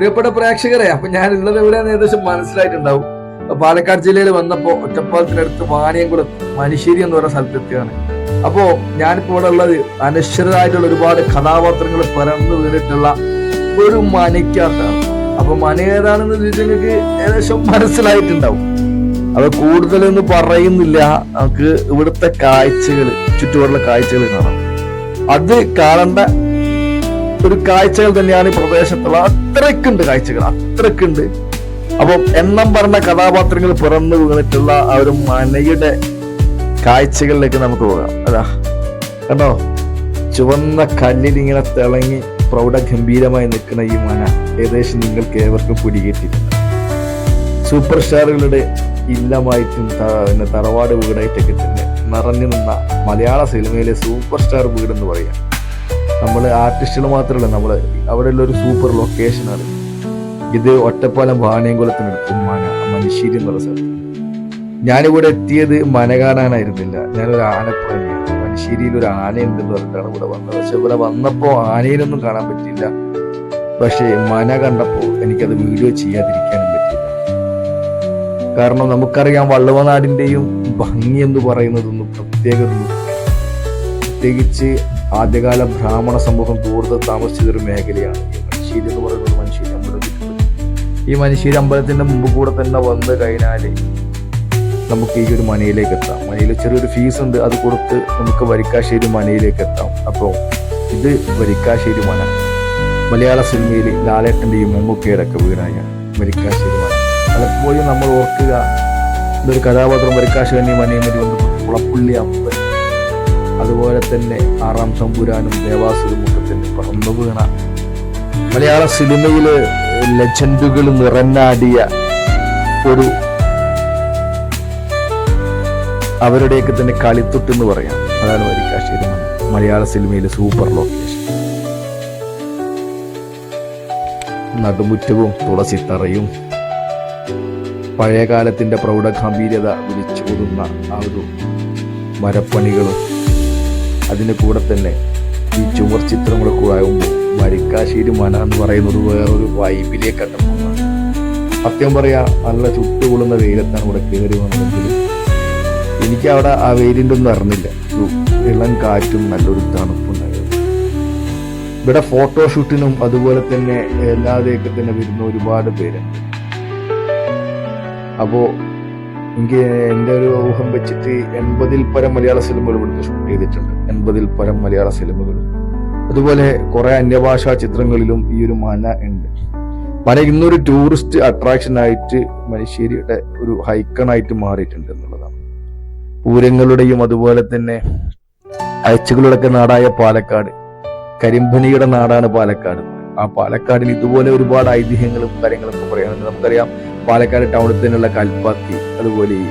പ്രിയപ്പെട്ട പ്രേക്ഷകരെ, അപ്പൊ ഞാൻ ഉള്ളത് എവിടെയാന്ന് ഏകദേശം മനസ്സിലായിട്ടുണ്ടാവും. പാലക്കാട് ജില്ലയിൽ വന്നപ്പോ ഒറ്റപ്പാലത്തിനടുത്ത് വാണിയംകുളത്ത് മനുശ്ശേരി എന്ന് പറയുന്ന സ്ഥലത്തെത്തിയാണ്. അപ്പോ ഞാനിപ്പോ ഇവിടെ ഉള്ളത് അനശ്വരമായിട്ടുള്ള ഒരുപാട് കഥാപാത്രങ്ങൾ പിറന്നു വീണിട്ടുള്ള ഒരു മനയ്ക്കകത്താണ്. അപ്പൊ മന ഏതാണെന്ന് ചോദിച്ചാൽ നിങ്ങൾക്ക് ഏകദേശം മനസ്സിലായിട്ടുണ്ടാവും. അത് കൂടുതലൊന്നും പറയുന്നില്ല. നമുക്ക് ഇവിടുത്തെ കാഴ്ചകൾ, ചുറ്റുപാടുള്ള കാഴ്ചകൾ കാണാം. അത് കാണേണ്ട ഒരു കാഴ്ചകൾ തന്നെയാണ് ഈ പ്രദേശത്തുള്ള. അത്രക്കുണ്ട് കാഴ്ചകൾ, അത്രക്കുണ്ട്. അപ്പം എണ്ണം പറഞ്ഞ കഥാപാത്രങ്ങൾ പിറന്നു വീണിട്ടുള്ള ആ ഒരു മനയുടെ കാഴ്ചകളിലേക്ക് നമുക്ക് പോകാം. അതാ കണ്ടോ, ചുവന്ന കല്ലിൽ ഇങ്ങനെ തിളങ്ങി പ്രൗഢഗംഭീരമായി നിൽക്കുന്ന ഈ മന ഏകദേശം നിങ്ങൾക്ക് ഏവർക്കും പിടികിട്ടിയിട്ടുണ്ട്. സൂപ്പർ സ്റ്റാറുകളുടെ ഇല്ലമായിട്ടും തറവാട് വീടായിട്ടൊക്കെ തന്നെ നിറഞ്ഞു നിന്ന മലയാള സിനിമയിലെ സൂപ്പർ സ്റ്റാർ വീട് എന്ന് പറയാം. നമ്മൾ ആർട്ടിസ്റ്റുകൾ മാത്രമല്ല, നമ്മൾ അവിടെയുള്ള ഒരു സൂപ്പർ ലൊക്കേഷനാണ് ഇത്. ഒറ്റപ്പാലം വാണിയംകുളത്തിനടുത്ത് മനുശ്ശേരി എന്നുള്ള സ്ഥലത്ത്. ഞാനിവിടെ എത്തിയത് മന കാണാനായിരുന്നില്ല. ഞാനൊരു ആനപ്രേമിയാണ്. മനുശ്ശേരിയിൽ ഒരു ആന ഉണ്ടെന്ന് പറഞ്ഞിട്ടാണ് ഇവിടെ വന്നത്. പക്ഷെ ഇവിടെ വന്നപ്പോ ആനയിലൊന്നും കാണാൻ പറ്റില്ല. പക്ഷെ മന കണ്ടപ്പോൾ എനിക്കത് വീഡിയോ ചെയ്യാതിരിക്കാനും പറ്റില്ല. കാരണം നമുക്കറിയാം വള്ളുവനാടിന്റെയും ഭംഗി എന്ന് പറയുന്നതൊന്നും പ്രത്യേകിച്ച് ആദ്യകാല ബ്രാഹ്മണ സമൂഹം കൂടുതൽ താമസിച്ചതൊരു മേഖലയാണ് ഈ മനുശ്ശേരി എന്ന് പറയുന്നത്. മനുശ്ശേരി അമ്പലത്തിൽ ഈ മനുശ്ശേരി അമ്പലത്തിന്റെ മുമ്പ് കൂടെ തന്നെ വന്ന് കഴിഞ്ഞാൽ നമുക്ക് ഈ ഒരു മനയിലേക്ക് എത്താം. മനയിൽ ചെറിയൊരു ഫീസ് ഉണ്ട്, അത് കൊടുത്ത് നമുക്ക് വരിക്കാശ്ശേരി മനയിലേക്ക് എത്താം. അപ്പോൾ ഇത് വരിക്കാശ്ശേരി മന, മലയാള സിനിമയിൽ ലാലേട്ടന്റെയും മമ്മൂക്കയുടെ ഒക്കെ വീടായ വരിക്കാശ്ശേരി മന. പലപ്പോഴും നമ്മൾ ഓർക്കുക, ഇതൊരു കഥാപാത്രം വരിക്കാശ്ശേരി മനയുമായി ബന്ധപ്പെട്ട് കുളപ്പുള്ളി അമ്പലം, അതുപോലെ തന്നെ ആറാം തമ്പുരാനും ദേവാസുരനും ഒക്കെ തന്നെ പറന്നു വീണ മലയാള സിനിമയില് ലെജൻഡുകൾ നിറഞ്ഞാടിയ ഒരു അവരുടെയൊക്കെ തന്നെ കളിത്തൊട്ട് എന്ന് പറയാം. അതാണ് വരിക്കാശ്ശേരി മലയാള സിനിമയിലെ സൂപ്പർ ലൊക്കേഷൻ. നടുമുറ്റവും തുളസിത്തറയും പഴയകാലത്തിന്റെ പ്രൗഢഗംഭീര്യത വിളിച്ചോതുന്ന ആ ഒരു മരപ്പണികളും അതിൻ്റെ കൂടെ തന്നെ ഈ ചുമർ ചിത്രങ്ങളൊക്കെ ആകുമ്പോൾ വരിക്കാശ്ശേരി മന എന്ന് പറയുന്നത് വേറൊരു വൈബിലേക്കാണ് പോകുന്നത്. സത്യം പറയാ, നല്ല ചുട്ടുകൊള്ളുന്ന വെയിലത്താണ് ഇവിടെ കയറി വന്നതെങ്കിലും എനിക്ക് അവിടെ ആ വെയിലിൻ്റെ ഒന്നും അറിഞ്ഞില്ല. ഒരു ഇളം കാറ്റും നല്ലൊരു തണുപ്പുണ്ടായിരുന്നു. ഇവിടെ ഫോട്ടോഷൂട്ടിനും അതുപോലെ തന്നെ എല്ലാവരെയൊക്കെ തന്നെ വരുന്ന ഒരുപാട് പേരുണ്ട്. അപ്പോ എനിക്ക് എൻ്റെ ഒരു ഊഹം വെച്ചിട്ട് 80-ൽ പരം മലയാള സിനിമകൾ ഇവിടുത്തെ ഷൂട്ട് ചെയ്തിട്ടുണ്ട്. 80-ൽ പരം മലയാള സിനിമകൾ, അതുപോലെ കുറെ അന്യഭാഷാ ചിത്രങ്ങളിലും ഈ ഒരു മന ഉണ്ട്. മന ഇന്നൊരു ടൂറിസ്റ്റ് അട്രാക്ഷൻ ആയിട്ട് മനുശ്ശേരിയുടെ ഒരു ഹൈക്കണായിട്ട് മാറിയിട്ടുണ്ട് എന്നുള്ളതാണ്. പൂരങ്ങളുടെയും അതുപോലെ തന്നെ അയച്ചുകളുടെയൊക്കെ നാടായ പാലക്കാട്, കരിമ്പനിയുടെ നാടാണ് പാലക്കാട്. ആ പാലക്കാടിൽ ഇതുപോലെ ഒരുപാട് ഐതിഹ്യങ്ങളും കാര്യങ്ങളൊക്കെ പറയാനുണ്ട്. നമുക്കറിയാം പാലക്കാട് ടൗണിൽ തന്നെയുള്ള കൽപ്പാത്തി, അതുപോലെ ഈ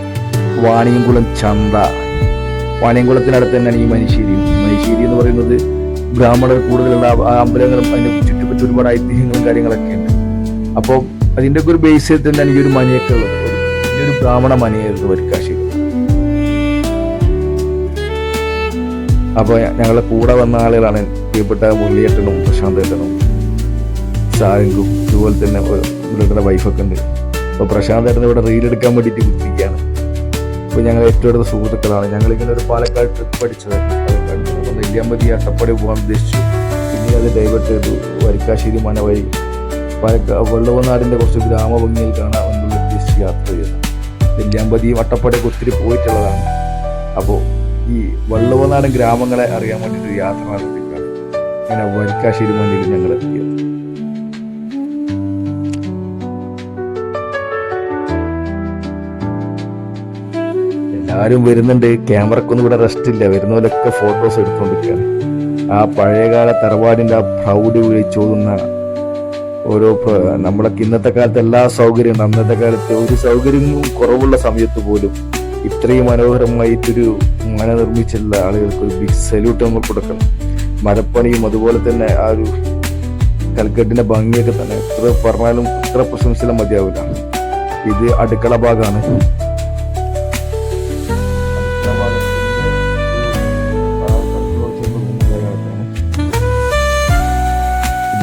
വാണിയംകുളം ചന്ത, വാണിയംകുളത്തിനടുത്ത് തന്നെയാണ് ഈ മനുശ്ശേരി. മനുശ്ശേരി എന്ന് പറയുന്നത് ബ്രാഹ്മണർ കൂടുതലുള്ള അമ്പലങ്ങളും അതിനെ ചുറ്റിപ്പറ്റി ഒരുപാട് ഐതിഹ്യങ്ങളും കാര്യങ്ങളൊക്കെ ഉണ്ട്. അപ്പോൾ അതിൻ്റെ ഒക്കെ ഒരു ബേസിൽ തന്നെയാണ് ഈ ഒരു മനയൊക്കെ ഉള്ളത്. ഈ ഒരു ബ്രാഹ്മണ മനയായിരുന്നു വരിക്കാശ്ശേരി. അപ്പോൾ ഞങ്ങളെ കൂടെ വന്ന ആളുകളാണ് പ്രിയപ്പെട്ട മുരളിയേട്ടനും പ്രശാന്തേട്ടനും സാരംഗും, അതുപോലെ തന്നെ ഇവരുടെ വൈഫൊക്കെ ഉണ്ട്. അപ്പോൾ പ്രശാന്തേട്ടൻ ഇവിടെ റീലെടുക്കാൻ വേണ്ടിയിട്ട് കുത്തിരിക്കുകയാണ്. അപ്പോൾ ഞങ്ങൾ ഏറ്റവും അടുത്ത സുഹൃത്തുക്കളാണ്. ഞങ്ങളിങ്ങനെ ഒരു പാലക്കാട് ട്രിപ്പ് പഠിച്ചതായിരുന്നു. പാലക്കാട് നെല്ലിയാമ്പതി അട്ടപ്പാടി പോകാൻ ഉദ്ദേശിച്ചു. പിന്നെ അത് ഡൈവേർട്ട് ചെയ്തു വരിക്കാശ്ശേരി മന വഴി വള്ളുവനാടിൻ്റെ കുറച്ച് ഗ്രാമഭംഗിയിൽ കാണാൻ എന്നുള്ള ഉദ്ദേശിച്ച് യാത്ര ചെയ്തത്. നെല്ലിയാമ്പതിയും അട്ടപ്പാടിയൊക്കെ ഒത്തിരി പോയിട്ടുള്ളതാണ്. അപ്പോൾ ഈ വള്ളുവനാടൻ ഗ്രാമങ്ങളെ അറിയാൻ വേണ്ടിയിട്ട് യാത്ര നടത്തിയിട്ടാണ് അങ്ങനെ വരിക്കാശ്ശേരി മനയിൽ ഞങ്ങൾ എത്തിയത്. എല്ലാവരും വരുന്നുണ്ട്. ക്യാമറക്കൊന്നും ഇവിടെ റെസ്റ്റ് ഇല്ല. വരുന്നവരൊക്കെ ഫോട്ടോസ് എടുത്തുകൊണ്ടിരിക്കുകയാണ്. ആ പഴയകാല തറവാടിൻ്റെ ആ പ്രൗഢി വിളിച്ചോതുന്ന ഓരോ നമ്മളൊക്കെ ഇന്നത്തെ കാലത്ത് എല്ലാ സൗകര്യവും, അന്നത്തെ കാലത്ത് ഒരു സൗകര്യവും കുറവുള്ള സമയത്ത് പോലും ഇത്രയും മനോഹരമായിട്ടൊരു മന നിർമ്മിച്ചുള്ള ആളുകൾക്ക് ഒരു ബിഗ് സല്യൂട്ട് നമ്മൾ കൊടുക്കണം. മരപ്പണിയും അതുപോലെ തന്നെ ആ ഒരു കൽക്കെട്ടിന്റെ ഭംഗിയൊക്കെ തന്നെ എത്ര പറഞ്ഞാലും എത്ര പ്രശംസിച്ചാലും മതിയാവില്ല. ഇത് അടുക്കള ഭാഗമാണ്.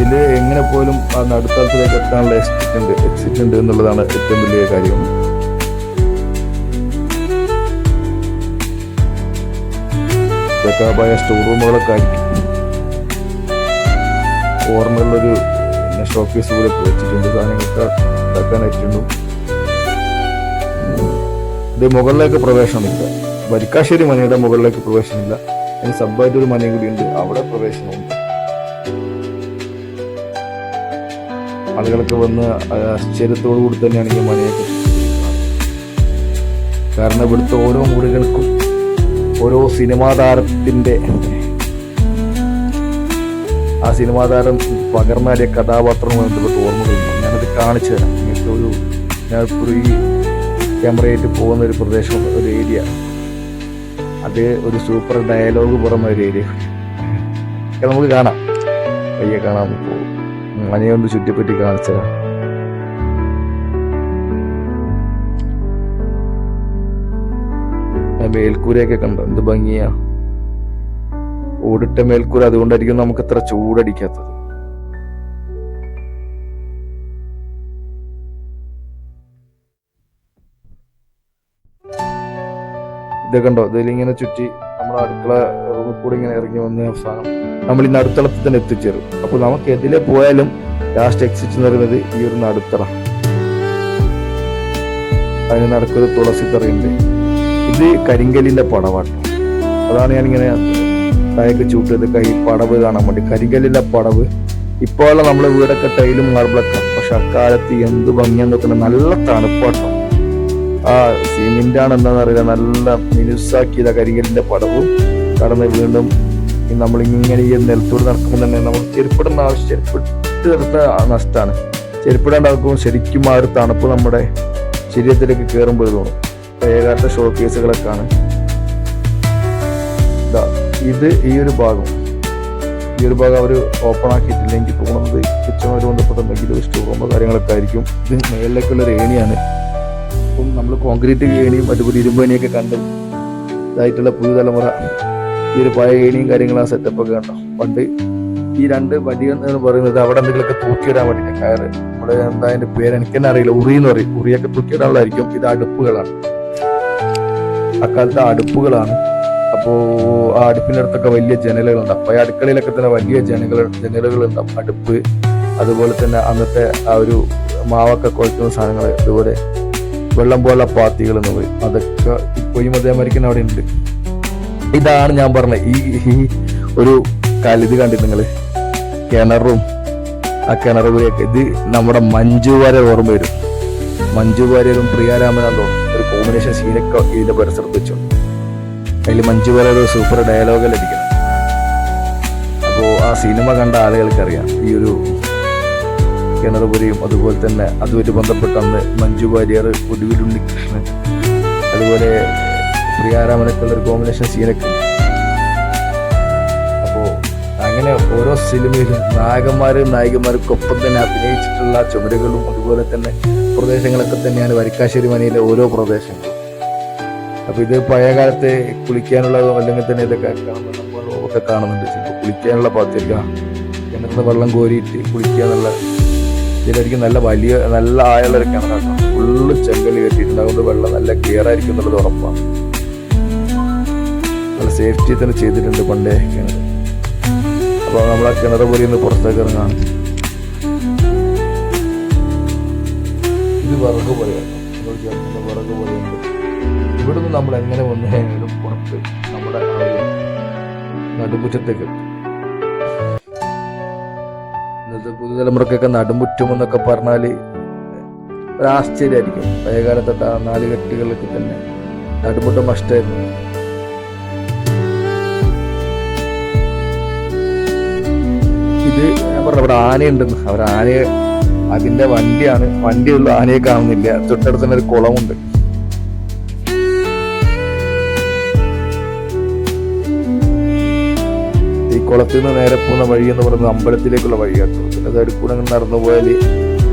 ഇതില് എങ്ങനെ പോലും ആ നടുത്തളത്തിലേക്ക് എത്താനുള്ള എക്സിറ്റ് ഉണ്ട് എന്നുള്ളതാണ് ഏറ്റവും വലിയ കാര്യം. ഇതൊക്കെ സ്റ്റോർ റൂമുകളൊക്കെ ആയിരിക്കും. ഓർമ്മയുള്ളൊരു ഷോക്കേസ് പോലെ വെച്ചിട്ടുണ്ട്, സാധനങ്ങളൊക്കെ ഇതാക്കാനായിട്ടുണ്ട്. ഇത് മുകളിലേക്ക് പ്രവേശനമില്ല. വരിക്കാശ്ശേരി മനയുടെ മുകളിലേക്ക് പ്രവേശനമില്ല. അതിന് സബ്ബായിട്ടൊരു മനയും കൂടി ഉണ്ട്, അവിടെ പ്രവേശനമുണ്ട്. ആളുകളൊക്കെ വന്ന് ആശ്ചര്യത്തോടു കൂടി തന്നെയാണ് ഈ മനയൊക്കെ. കാരണം ഇവിടുത്തെ ഓരോ മുറികൾക്കും ഓരോ സിനിമാ താരത്തിന്റെ ആ സിനിമാ താരം പകർന്നാലിയ കഥാപാത്രവുമായി ബന്ധപ്പെട്ട് ഓർമ്മകളുണ്ട്. ഞാനത് കാണിച്ചു തരാം. ഒരു ഞാനിപ്പോൾ ഈ ക്യാമറയായിട്ട് പോകുന്ന ഒരു പ്രദേശം, ഒരു ഏരിയ, അത് ഒരു സൂപ്പർ ഡയലോഗ് പുറമെ ഒരു ഏരിയ നമുക്ക് കാണാം. പയ്യെ കാണാൻ പോകും. മനയൊന്ന് ചുറ്റിപ്പറ്റി കാണിച്ചു തരാം. മേൽക്കൂരയൊക്കെ കണ്ടോ, എന്ത് ഭംഗിയാ. ഓടിട്ട മേൽക്കൂര, അതുകൊണ്ടായിരിക്കും നമുക്ക് അത്ര ചൂടടിക്കാത്തത്. ഇതൊക്കെ കണ്ടോ, ഇതിലിങ്ങനെ ചുറ്റി നമ്മുടെ അടുക്കള റൂമിൽ കൂടി ഇങ്ങനെ ഇറങ്ങി വന്ന അവസാനം നമ്മൾ ഈ നടുത്തളത്തിൽ തന്നെ എത്തിച്ചേരും. അപ്പൊ നമുക്ക് എതിലെ പോയാലും ലാസ്റ്റ് എക്സിറ്റ് എന്ന് പറയുന്നത് ഈ ഒരു നടുത്തറ. അതിന് നടക്കൊരു തുളസി തറയുണ്ട്. ഇത് കരിങ്കല്ലിന്റെ പടവാട്ടം. അതാണ് ഞാനിങ്ങനെ താഴേക്ക് ചൂട്ടത് കൈ പടവ് കാണാൻ വേണ്ടി. കരിങ്കല്ലിന്റെ പടവ്. ഇപ്പോഴുള്ള നമ്മളെ വീടൊക്കെ ടൈലും മാർബിളൊക്കെ, പക്ഷെ അക്കാലത്ത് എന്ത് ഭംഗിയാന്ന് നോക്കുന്നത്. നല്ല തണുപ്പാട്ടം. ആ സിമെന്റാണ് എന്താണെന്ന് അറിയില്ല, നല്ല മിനുസാക്കിയതാ കരിങ്കല്ലിന്റെ പടവും. കടന്ന് വീണ്ടും നമ്മളിങ്ങനെ ഈ നിലത്തോട് നടക്കുമ്പോൾ തന്നെ നമ്മൾ ചെരുപ്പിടുന്ന ആവശ്യം, ചെരുപ്പിട്ട് എടുത്ത നഷ്ടമാണ്. ചെരുപ്പിടാണ്ടാക്കുമ്പോൾ ശരിക്കും ആ ഒരു തണുപ്പ് നമ്മുടെ ശരീരത്തിലേക്ക് കയറുമ്പോൾ തോന്നും. പഴയകാലത്തെ ഷോ കേസുകളൊക്കെയാണ് ഇത്. ഈ ഒരു ഭാഗം അവർ ഓപ്പൺ ആക്കിയിട്ടില്ലെങ്കിൽ തോന്നുന്നത് കിച്ചണുമായി ബന്ധപ്പെട്ട എന്തെങ്കിലും സ്റ്റോർ റൂമോ കാര്യങ്ങളൊക്കെ ആയിരിക്കും. ഇത് മേളിലേക്കുള്ളൊരു ഏണിയാണ്. അപ്പം നമ്മൾ കോൺക്രീറ്റ് ഏണിയും അതുപോലെ ഇരുമ്പ് ഏണിയൊക്കെ കണ്ട് ഇതായിട്ടുള്ള പുതിയ തലമുറ ഈ ഒരു പഴയ ഏണിയും കാര്യങ്ങളും ആ സെറ്റപ്പൊക്കെ കണ്ടോ. പണ്ട് ഈ രണ്ട് വടികൾ എന്ന് പറയുന്നത് അവിടെ എന്തെങ്കിലുമൊക്കെ തൂക്കിയിടാൻ വേണ്ടിയിട്ട് കയറ്, നമ്മുടെ എന്താ അതിന്റെ പേര് എനിക്ക് തന്നെ അറിയില്ല, ഉറി എന്ന് പറയും. ഉറിയൊക്കെ തൂക്കിയിടാനുള്ളതായിരിക്കും. ഇത് അടുപ്പുകളാണ്, അക്കാലത്തെ അടുപ്പുകളാണ്. അപ്പോ ആ അടുപ്പിന്റെ അടുത്തൊക്കെ വലിയ ജനലുകളുണ്ടാവും. അപ്പൊ ഈ അടുക്കളയിലൊക്കെ തന്നെ വലിയ ജനലുകളുണ്ടാവും. അടുപ്പ്, അതുപോലെ തന്നെ അന്നത്തെ ആ ഒരു മാവൊക്കെ കുഴക്കുന്ന സാധനങ്ങൾ, അതുപോലെ വെള്ളം പോലുള്ള പാത്തികൾ എന്ന് പറയും. അതൊക്കെ ഇപ്പോഴും അതേമാതിരിക്കും അവിടെ ഉണ്ട്. ഇതാണ് ഞാൻ പറഞ്ഞ ഈ ഒരു ഇത് കണ്ടിട്ട് നിങ്ങള് കിണറും ആ കിണറുകളൊക്കെ. ഇത് നമ്മുടെ മഞ്ജു വാര്യർ ഓർമ്മ വരും. മഞ്ജു വാര്യരും പ്രിയാരാമനും ഒരു കോമ്പിനേഷൻ സീനൊക്കെ ഇതിന്റെ പരിസരത്ത് വെച്ചു. അതിൽ മഞ്ജു വാര്യർ ഒരു സൂപ്പർ ഡയലോഗിൽ അടിക്കണം. അപ്പോ ആ സിനിമ കണ്ട ആളുകൾക്കറിയാം ഈ ഒരു കിണറുപുരിയും അതുപോലെ തന്നെ അതുമായിട്ട് ബന്ധപ്പെട്ട അന്ന് മഞ്ജു വാര്യർ, ഒടുവിൽ ഉണ്ണികൃഷ്ണൻ, അതുപോലെ പ്രിയാരാമനൊക്കെ ഉള്ള ഒരു കോമ്പിനേഷൻ സീനൊക്കെ. അപ്പോ അങ്ങനെ ഓരോ സിനിമയിലും നായകന്മാർക്കൊപ്പം തന്നെ അഭിനയിച്ചിട്ടുള്ള ചുമരുകളും അതുപോലെ തന്നെ പ്രദേശങ്ങളൊക്കെ തന്നെയാണ് വരിക്കാശ്ശേരി മനയിലെ ഓരോ പ്രദേശങ്ങളും. അപ്പൊ ഇത് പഴയ കാലത്തെ കുളിക്കാനുള്ളതും അല്ലെങ്കിൽ തന്നെ ഇതൊക്കെ ഒക്കെ കാണുന്നുണ്ട്. ചിലപ്പോൾ കുളിക്കാനുള്ള പാത്തില്ല, കിണറിന് വെള്ളം കോരിയിട്ട് കുളിക്കുക എന്നുള്ള ഇതിലായിരിക്കും. നല്ല ആയുള്ളൊരു കിണറാണ്. ഫുള്ള് ചെങ്കല് കെട്ടിയിട്ടുണ്ട്. അതുകൊണ്ട് വെള്ളം നല്ല ക്ലിയർ ആയിരിക്കും എന്നുള്ളത് ഉറപ്പാണ്. നല്ല സേഫ്റ്റി തന്നെ ചെയ്തിട്ടുണ്ട് പണ്ടേ കിണർ. അപ്പൊ നമ്മൾ ആ കിണർ പോലെ ഒന്ന് പുറത്തേക്ക് ഇറങ്ങാണ്. ഇത് വിറക് പോലെയാണ്, വിറക് പോലെയുണ്ട്. ഇവിടുന്ന് നമ്മൾ എങ്ങനെ വന്നാലും പുറത്ത് നമ്മുടെ നടുമുറ്റത്തേക്ക് എത്തും. ഇന്നത്തെ പുതുതലമുറക്കൊക്കെ നടുമുറ്റം എന്നൊക്കെ പറഞ്ഞാല് ഒരാശ്ചര്യമായിരിക്കും. പഴയകാലത്തെ നാലുകെട്ടുകളിലൊക്കെ തന്നെ നടുമുറ്റം മസ്റ്റായിരുന്നു. ഇത് ഞാൻ പറഞ്ഞ ഇവിടെ ആനയുണ്ടെന്ന്. ആനയെ അതിന്റെ വണ്ടിയാണ്, വണ്ടിയുള്ള ആനയെ കാണുന്നില്ല. തൊട്ടടുത്ത് തന്നെ ഒരു കുളമുണ്ട്. ഈ കുളത്തിൽ നിന്ന് നേരെ പോകുന്ന വഴി എന്ന് പറയുന്നത് അമ്പലത്തിലേക്കുള്ള വഴിയാണ്. പിന്നെ അത് അടുക്കൂടെ നടന്നു പോയാൽ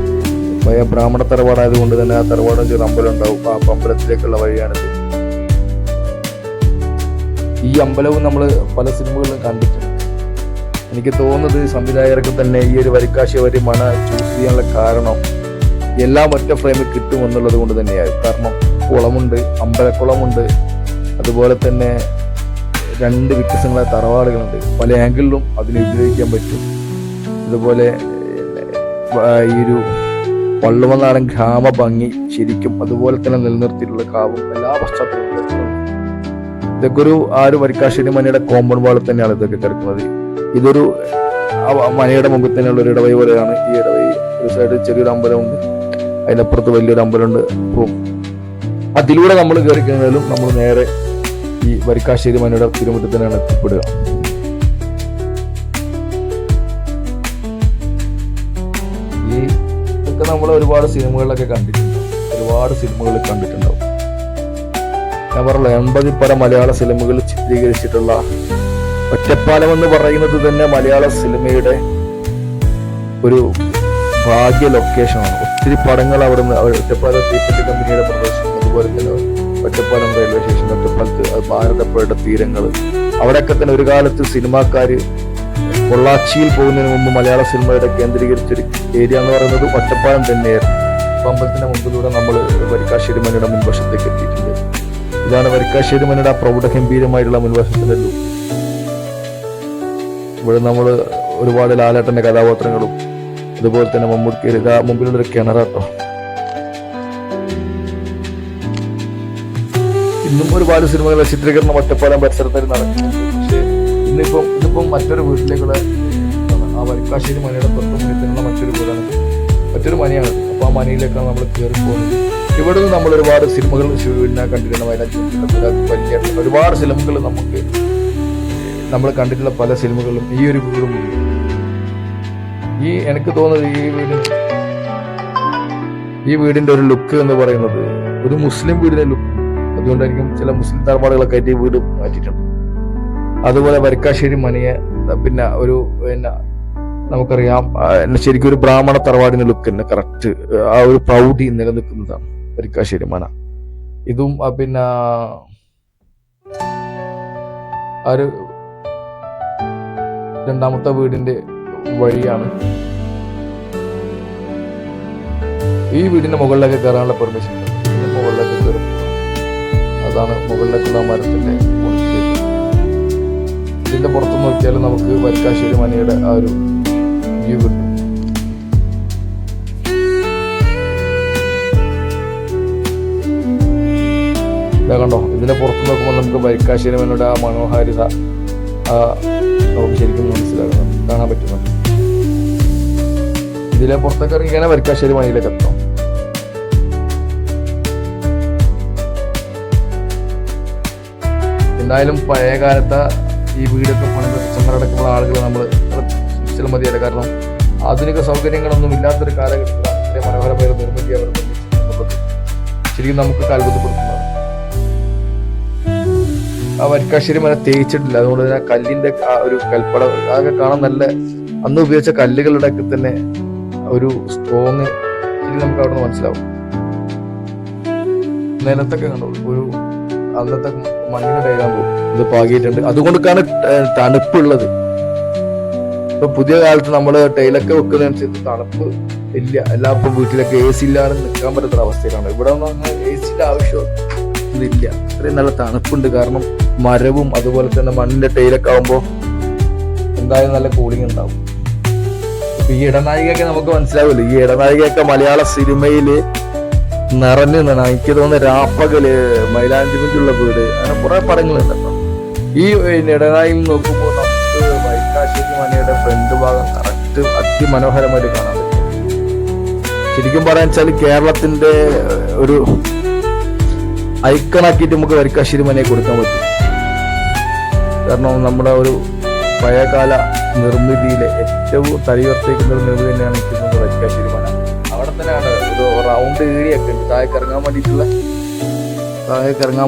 പഴയ ബ്രാഹ്മണ തറവാടായത് കൊണ്ട് തന്നെ ആ തറവാടും ചെറിയ അമ്പലം ഉണ്ടാവും. ആ അമ്പലത്തിലേക്കുള്ള വഴിയാണിത്. ഈ അമ്പലവും നമ്മൾ പല സിനിമകളിലും കണ്ടിട്ടുണ്ട്. എനിക്ക് തോന്നുന്നത് സംവിധായകർക്ക് തന്നെ ഈ ഒരു വരിക്കാശ്ശേരി മന ചൂസ് ചെയ്യാനുള്ള കാരണം എല്ലാം ഒറ്റ ഫ്രെയിമിൽ കിട്ടുമെന്നുള്ളത് കൊണ്ട് തന്നെയായി. കാരണം കുളമുണ്ട്, അമ്പലക്കുളമുണ്ട്, അതുപോലെ തന്നെ 2 വ്യത്യസ്തങ്ങളായ തറവാടുകളുണ്ട്. പല ആംഗിളിലും അതിനെ ഉപയോഗിക്കാൻ പറ്റും. അതുപോലെ ഈ ഒരു വള്ളുവനാടൻ ഗ്രാമ ഭംഗി ശരിക്കും അതുപോലെ തന്നെ നിലനിർത്തിയിട്ടുള്ള കാവും എല്ലാ പശ്ചാത്തലങ്ങളും ഇതൊക്കെ ഒരു വരിക്കാശ്ശേരി മനയുടെ കോമ്പൗണ്ട് വാളിൽ തന്നെയാണ് ഇതൊക്കെ കിടക്കുന്നത്. ഇതൊരു മനയുടെ മുമ്പിൽ തന്നെയുള്ള ഒരു ഇടവഴി പോലെയാണ്. ഈ ഇടവഴി ഒരു സൈഡ് ചെറിയൊരു അമ്പലമുണ്ട്, അതിനപ്പുറത്ത് വലിയൊരു അമ്പലമുണ്ട്. അപ്പോൾ അതിലൂടെ നമ്മൾ കയറി കഴിഞ്ഞാലും നമ്മൾ നേരെ ഈ വരിക്കാശ്ശേരി മനയുടെ തിരുമുറ്റത്ത് തന്നെയാണ് എത്തിപ്പെടുക. ഈ ഇതൊക്കെ നമ്മൾ ഒരുപാട് സിനിമകളിലൊക്കെ കണ്ടിട്ടുണ്ട്, ഒരുപാട് സിനിമകളിൽ കണ്ടിട്ടുണ്ടാവും. ഞാൻ പറഞ്ഞല്ലോ 80-ൽ പരം മലയാള സിനിമകൾ ചിത്രീകരിച്ചിട്ടുള്ള ഒറ്റപ്പാലം എന്ന് പറയുന്നത് തന്നെ മലയാള സിനിമയുടെ ഒരു ഭാഗ്യ ലൊക്കേഷനാണ്. ഒത്തിരി പടങ്ങൾ അവിടുന്ന് ഒറ്റപ്പാലം തീപ്പെട്ടി കമ്പനിയുടെ പ്രദേശം, അതുപോലെ തന്നെ ഒറ്റപ്പാലം റെയിൽവേ സ്റ്റേഷൻ, ഒറ്റപ്പാലത്ത് ഭാരതപ്പുഴയുടെ തീരങ്ങൾ, അവിടെയൊക്കെ തന്നെ ഒരു കാലത്ത് സിനിമാക്കാര് പൊള്ളാച്ചിയിൽ പോകുന്നതിന് മുമ്പ് മലയാള സിനിമയുടെ കേന്ദ്രീകരിച്ചൊരു ഏരിയ എന്ന് പറയുന്നത് ഒറ്റപ്പാലം തന്നെയായിരുന്നു. അമ്പലത്തിന്റെ മുമ്പിലൂടെ നമ്മൾ വരിക്കാശ്ശേരി മനയുടെ മുൻവശത്തേക്ക് എത്തിയിട്ടുണ്ട്. ഇതാണ് വരിക്കാശ്ശേരി മനയുടെ പ്രൗഢഗംഭീരമായിട്ടുള്ള മുൻവശത്തിന്റെ ലുക്ക്. ഇവിടെ നമ്മൾ ഒരുപാട് ലാലേട്ടന്റെ കഥാപാത്രങ്ങളും അതുപോലെ തന്നെ മമ്മൂട്ടി മുമ്പിലുള്ളൊരു കിണറാട്ടോ. ഇന്നും ഒരുപാട് സിനിമകളുടെ ചിത്രീകരണം ഒറ്റപ്പാലം പരിസരത്തായി നടക്കുന്നുണ്ട്. പക്ഷേ ഇതിപ്പം മറ്റൊരു വീട്ടിലേക്കുള്ള ആ വരിക്കാശ്ശേരി മനയുടെ തൊട്ടുമുന്നിലുള്ള മറ്റൊരു വീടാണ്, മറ്റൊരു മനയാണ്. അപ്പൊ ആ മനയിലേക്കാണ് നമ്മൾ കയറി പോകുന്നത്. ഇവിടെ നിന്ന് നമ്മൾ ഒരുപാട് സിനിമകൾ കണ്ടിട്ടുണ്ട്. വലിയ ഒരുപാട് സിനിമകൾ നമ്മൾ കണ്ടിട്ടുള്ള പല സിനിമകളും ഈ ഒരു വീടും എനിക്ക് തോന്നുന്നത് ഈ വീടിന്റെ ഒരു ലുക്ക് എന്ന് പറയുന്നത് ഒരു മുസ്ലിം വീടിന്റെ ലുക്ക്. അതുകൊണ്ടായിരിക്കും ചില മുസ്ലിം തറവാടുകളൊക്കെ ആയിട്ട് ഈ വീട് മാറ്റിയിട്ടുണ്ട്. അതുപോലെ വരിക്കാശ്ശേരി മനയെ പിന്നെ നമുക്കറിയാം ശരിക്കും ഒരു ബ്രാഹ്മണ തറവാടിന്റെ ലുക്ക് തന്നെ കറക്റ്റ് ആ ഒരു പ്രൗഢി നിലനിൽക്കുന്നതാണ് വരിക്കാശ്ശേരി മന. ഇതും പിന്നെ ആ ഒരു 2ാമത്തെ വീടിന്റെ വഴിയാണ്. ഈ വീടിന്റെ മുകളിലൊക്കെ കയറാനുള്ള പെർമിഷൻ ഉണ്ട്. ഇതിന്റെ മുകളിലൊക്കെ കയറും. അതാണ് മുകളിലേക്കുള്ള മരത്തിന്റെ ഇതിന്റെ പുറത്ത് നോക്കിയാൽ നമുക്ക് വരിക്കാശ്ശേരി മനയുടെ ആ ഒരു വ്യൂ കിട്ടും. ഇതാ കണ്ടോ, ഇതിന്റെ പുറത്ത് നോക്കുമ്പോൾ നമുക്ക് വരിക്കാശ്ശേരി മനയുടെ ആ മനോഹാരിത നമുക്ക് ശരിക്കും മനസ്സിലാകുന്നുണ്ട്, കാണാൻ പറ്റുന്നുണ്ട്. ഇതിലെ പുറത്തൊക്കെ ഇറങ്ങിയാണ് വരിക്കാശ്ശേരി മനയിലേക്ക് എത്താം. എന്തായാലും പഴയ കാലത്തെ ഈ വീടൊക്കെ പണിതടക്കുമ്പോൾ ആളുകൾ നമ്മൾ സൂക്ഷിച്ചാൽ മതിയല്ല. കാരണം ആധുനിക സൗകര്യങ്ങളൊന്നും ഇല്ലാത്തൊരു കാലഘട്ടത്തിലാണ് ഇത്രയും മനോഹരമായ നിർമ്മിതി അവർ നിർമ്മിച്ചിട്ടുള്ളത്. ശരിക്കും നമുക്ക് അത്ഭുതപ്പെടുത്തുന്നത്. ആ വരിക്കാശ്ശേരി മന തേച്ചിട്ടില്ല, അതുകൊണ്ട് തന്നെ കല്ലിന്റെ ആ ഒരു കൽപ്പട അതൊക്കെ കാണാൻ നല്ല, അന്ന് ഉപയോഗിച്ച കല്ലുകളുടെ ഒക്കെ തന്നെ ഒരു സ്ട്രോങ് ശരി നമുക്ക് അവിടെ നിന്ന് മനസ്സിലാവും. നിലത്തൊക്കെ കണ്ടോളൂ, ഒരു അന്നത്തെ മണ്ണിന് ടൈലാൻ പോകും. ഇത് പാകിയിട്ടുണ്ട്, അതുകൊണ്ടാണ് തണുപ്പുള്ളത്. ഇപ്പൊ പുതിയ കാലത്ത് നമ്മള് ടൈലൊക്കെ വെക്കുന്നതനുസരിച്ച് തണുപ്പ് ഇല്ല. എല്ലാവർക്കും വീട്ടിലൊക്കെ AC ഇല്ലാതെ നിൽക്കാൻ പറ്റുന്ന അവസ്ഥയിലാണ്. ഇവിടെ ഒന്നും AC ആവശ്യം ഇതില്ല. ഇത്രയും നല്ല തണുപ്പുണ്ട്. കാരണം മരവും അതുപോലെ തന്നെ മണ്ണിന്റെ ടൈലൊക്കെ ആകുമ്പോൾ എന്തായാലും നല്ല കൂളിംഗ് ഉണ്ടാവും. ഈ ഇടനായികയൊക്കെ നമുക്ക് മനസ്സിലാവില്ല. ഈ ഇടനായികയൊക്കെ മലയാള സിനിമയില് നിറഞ്ഞു നിന്നാണ്. എനിക്ക് തോന്നുന്നത് രാപ്പകല്, മൈലാഞ്ചിമഞ്ചുള്ള വീട്, അങ്ങനെ കുറെ പടങ്ങളുണ്ടല്ലോ. ഈ ഇടനായിൽ നോക്കുമ്പോൾ നമുക്ക് വരിക്കാശ്ശേരി മനയുടെ ഫ്രണ്ട് ഭാഗം കറക്റ്റ് അതിമനോഹരമായിട്ട് കാണാൻ പറ്റും. ശരിക്കും പറയാൻ വെച്ചാൽ കേരളത്തിന്റെ ഒരു ഐക്കണാക്കിയിട്ട് നമുക്ക് വരിക്കാശ്ശേരി മനയെ കൊടുക്കാൻ പറ്റും. കാരണം നമ്മുടെ ഒരു പഴയകാല നിർമ്മിതിയിലെ ഏറ്റവും തലയുയർത്തേക്കുന്ന ഒരു നിർമ്മിതി തന്നെയാണ് എനിക്ക് വരിക്കാശ്ശേരി മന. അവിടെ തന്നെയാണ് ഒരു റൗണ്ട് ഏണിയൊക്കെ ഉണ്ട്. താഴേക്ക് ഇറങ്ങാൻ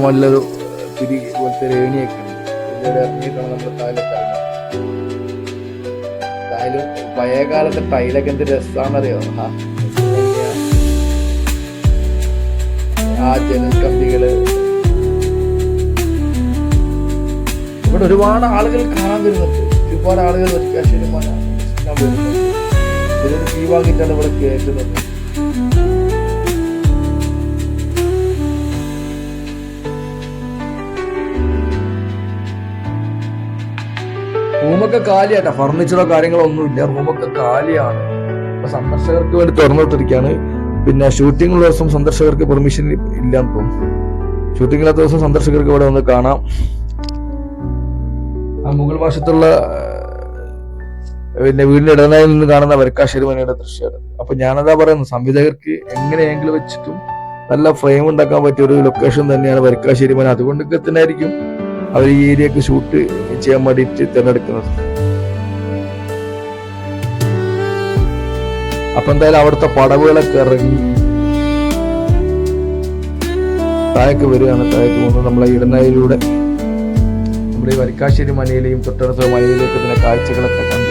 വേണ്ടിയിട്ടുള്ളൊരു പിരി പോലത്തെ ഒരു ഏണിയൊക്കെ ഉണ്ട്. ഇതിലൂടെ ഇറങ്ങിയിട്ടാണ് നമ്മൾ താഴേക്ക് ഇറങ്ങാം. എന്തായാലും പഴയകാലത്തെ ടൈലൊക്കെ എന്ത് രസമാണെന്നറിയോ. ആ ജനൽ കമ്പികള് ഇവിടെ ഒരുപാട് ആളുകൾ കാണാൻ വരുന്നുണ്ട്. ഒരുപാട് ആളുകൾ വരിക്കാശ്ശേരി മന സന്ദർശിക്കാൻ വരുന്നുണ്ട്. ഇതൊരു ഫീ വാങ്ങിയിട്ടാണ് ഇവിടെ കയറ്റുന്നത്. റൂമൊക്കെ കാലിയാട്ടാ, ഫർണിച്ചറോ കാര്യങ്ങളോ ഒന്നുമില്ല, റൂമൊക്കെ കാലിയാണ്. അപ്പൊ സന്ദർശകർക്ക് വേണ്ടി തുറന്നിട്ടിരിക്കുകയാണ്. പിന്നെ ഷൂട്ടിംഗ് ഉള്ള ദിവസം സന്ദർശകർക്ക് പെർമിഷൻ ഇല്ലാന്ന് തോന്നുന്നു. ഷൂട്ടിംഗ് ഇല്ലാത്ത ദിവസം സന്ദർശകർക്ക് ഇവിടെ ഒന്ന് കാണാം. ആ മുകൾ വശത്തുള്ള പിന്നെ വീടിന്റെ ഇടനായിൽ നിന്ന് കാണുന്ന വരിക്കാശ്ശേരി മനയുടെ ദൃശ്യമാണ്. അപ്പൊ ഞാനതാ പറയുന്നത്, സംവിധായകർക്ക് എങ്ങനെയെങ്കിലും വെച്ചിട്ടും നല്ല ഫ്രെയിം ഉണ്ടാക്കാൻ പറ്റിയ ഒരു ലൊക്കേഷൻ തന്നെയാണ് വരിക്കാശ്ശേരി മന. അതുകൊണ്ടൊക്കെ തന്നെ ആയിരിക്കും അവർ ഈ ഏരിയക്ക് ഷൂട്ട് ചെയ്യാൻ വേണ്ടിയിട്ട് തിരഞ്ഞെടുക്കുന്നത്. അപ്പൊ എന്തായാലും അവിടുത്തെ പടവുകളൊക്കെ ഇറങ്ങി താഴേക്ക് വരികയാണ്. താഴേക്ക് പോകുന്നത് നമ്മളെ ഇടനായിലൂടെ നമ്മുടെ ഈ വരിക്കാശ്ശേരി മനയിലെയും തൊട്ടടുത്ത മനയിലേക്ക് തന്നെ കാഴ്ചകളൊക്കെ കണ്ട്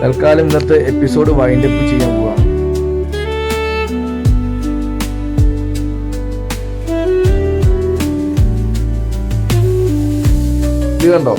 തൽക്കാലം ഇന്നത്തെ എപ്പിസോഡ് വൈൻഡപ്പ് ചെയ്യാൻ പോവാണ്. ഇത് കണ്ടോ?